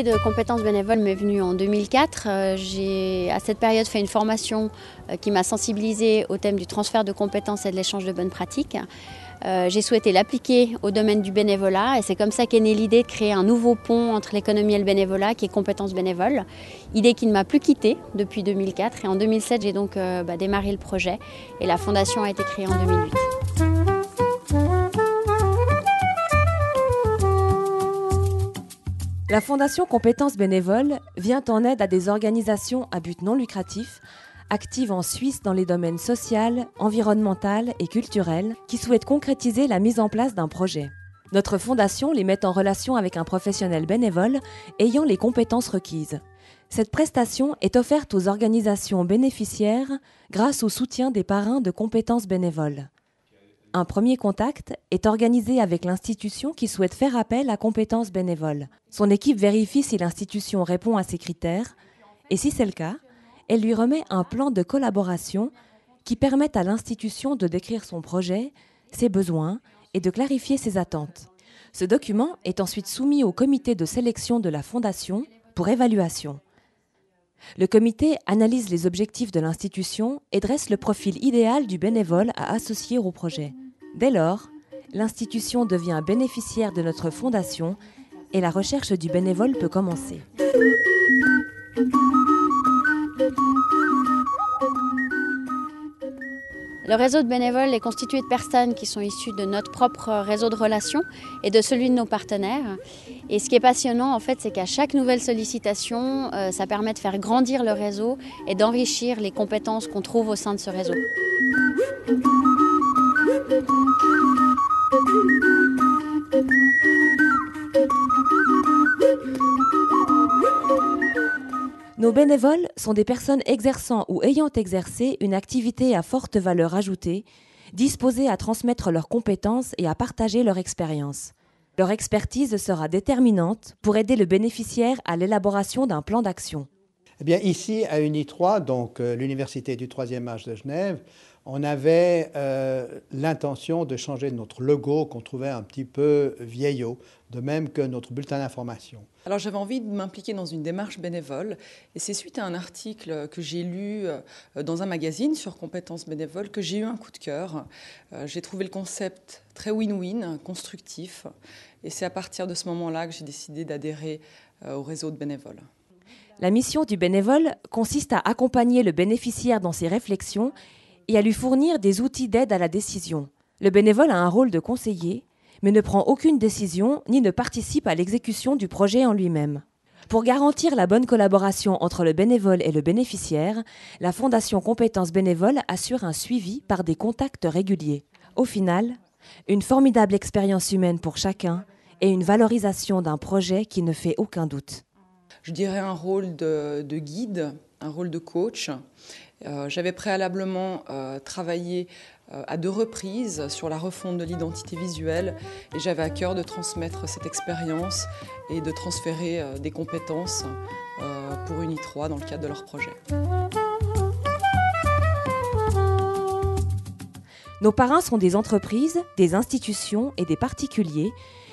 de compétences bénévoles m'est venue en 2004. J'ai à cette période fait une formation qui m'a sensibilisée au thème du transfert de compétences et de l'échange de bonnes pratiques. J'ai souhaité l'appliquer au domaine du bénévolat et c'est comme ça qu'est née l'idée de créer un nouveau pont entre l'économie et le bénévolat qui est compétences bénévoles. Idée qui ne m'a plus quittée depuis 2004 et en 2007 j'ai donc démarré le projet et la fondation a été créée en 2008. La Fondation Compétences Bénévoles vient en aide à des organisations à but non lucratif, actives en Suisse dans les domaines social, environnemental et culturel, qui souhaitent concrétiser la mise en place d'un projet. Notre fondation les met en relation avec un professionnel bénévole ayant les compétences requises. Cette prestation est offerte aux organisations bénéficiaires grâce au soutien des parrains de compétences bénévoles. Un premier contact est organisé avec l'institution qui souhaite faire appel à compétences bénévoles. Son équipe vérifie si l'institution répond à ces critères et si c'est le cas, elle lui remet un plan de collaboration qui permet à l'institution de décrire son projet, ses besoins et de clarifier ses attentes. Ce document est ensuite soumis au comité de sélection de la Fondation pour évaluation. Le comité analyse les objectifs de l'institution et dresse le profil idéal du bénévole à associer au projet. Dès lors, l'institution devient bénéficiaire de notre fondation et la recherche du bénévole peut commencer. Le réseau de bénévoles est constitué de personnes qui sont issues de notre propre réseau de relations et de celui de nos partenaires. Et ce qui est passionnant, en fait, c'est qu'à chaque nouvelle sollicitation, ça permet de faire grandir le réseau et d'enrichir les compétences qu'on trouve au sein de ce réseau. Nos bénévoles sont des personnes exerçant ou ayant exercé une activité à forte valeur ajoutée, disposées à transmettre leurs compétences et à partager leur expérience. Leur expertise sera déterminante pour aider le bénéficiaire à l'élaboration d'un plan d'action. Eh bien, ici, à UNI3, donc l'Université du 3e âge de Genève, on avait l'intention de changer notre logo qu'on trouvait un petit peu vieillot, de même que notre bulletin d'information. Alors j'avais envie de m'impliquer dans une démarche bénévole et c'est suite à un article que j'ai lu dans un magazine sur compétences bénévoles que j'ai eu un coup de cœur. J'ai trouvé le concept très win-win, constructif et c'est à partir de ce moment-là que j'ai décidé d'adhérer au réseau de bénévoles. La mission du bénévole consiste à accompagner le bénéficiaire dans ses réflexions et à lui fournir des outils d'aide à la décision. Le bénévole a un rôle de conseiller, mais ne prend aucune décision ni ne participe à l'exécution du projet en lui-même. Pour garantir la bonne collaboration entre le bénévole et le bénéficiaire, la Fondation Compétences Bénévoles assure un suivi par des contacts réguliers. Au final, une formidable expérience humaine pour chacun et une valorisation d'un projet qui ne fait aucun doute. Je dirais un rôle de guide, un rôle de coach. J'avais préalablement travaillé à 2 reprises sur la refonte de l'identité visuelle et j'avais à cœur de transmettre cette expérience et de transférer des compétences pour UNI3 dans le cadre de leur projet. Nos parrains sont des entreprises, des institutions et des particuliers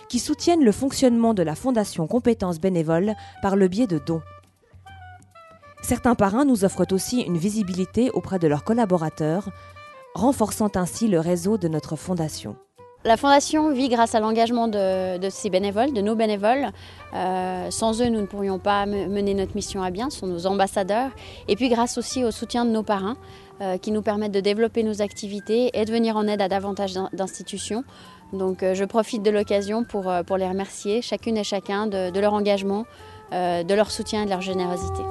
qui soutiennent le fonctionnement de la Fondation Compétences Bénévoles par le biais de dons. Certains parrains nous offrent aussi une visibilité auprès de leurs collaborateurs, renforçant ainsi le réseau de notre fondation. La fondation vit grâce à l'engagement de ses bénévoles, de nos bénévoles. Sans eux, nous ne pourrions pas mener notre mission à bien, ce sont nos ambassadeurs. Et puis grâce aussi au soutien de nos parrains qui nous permettent de développer nos activités et de venir en aide à davantage d'institutions. Donc je profite de l'occasion pour les remercier, chacune et chacun, de leur engagement, de leur soutien et de leur générosité.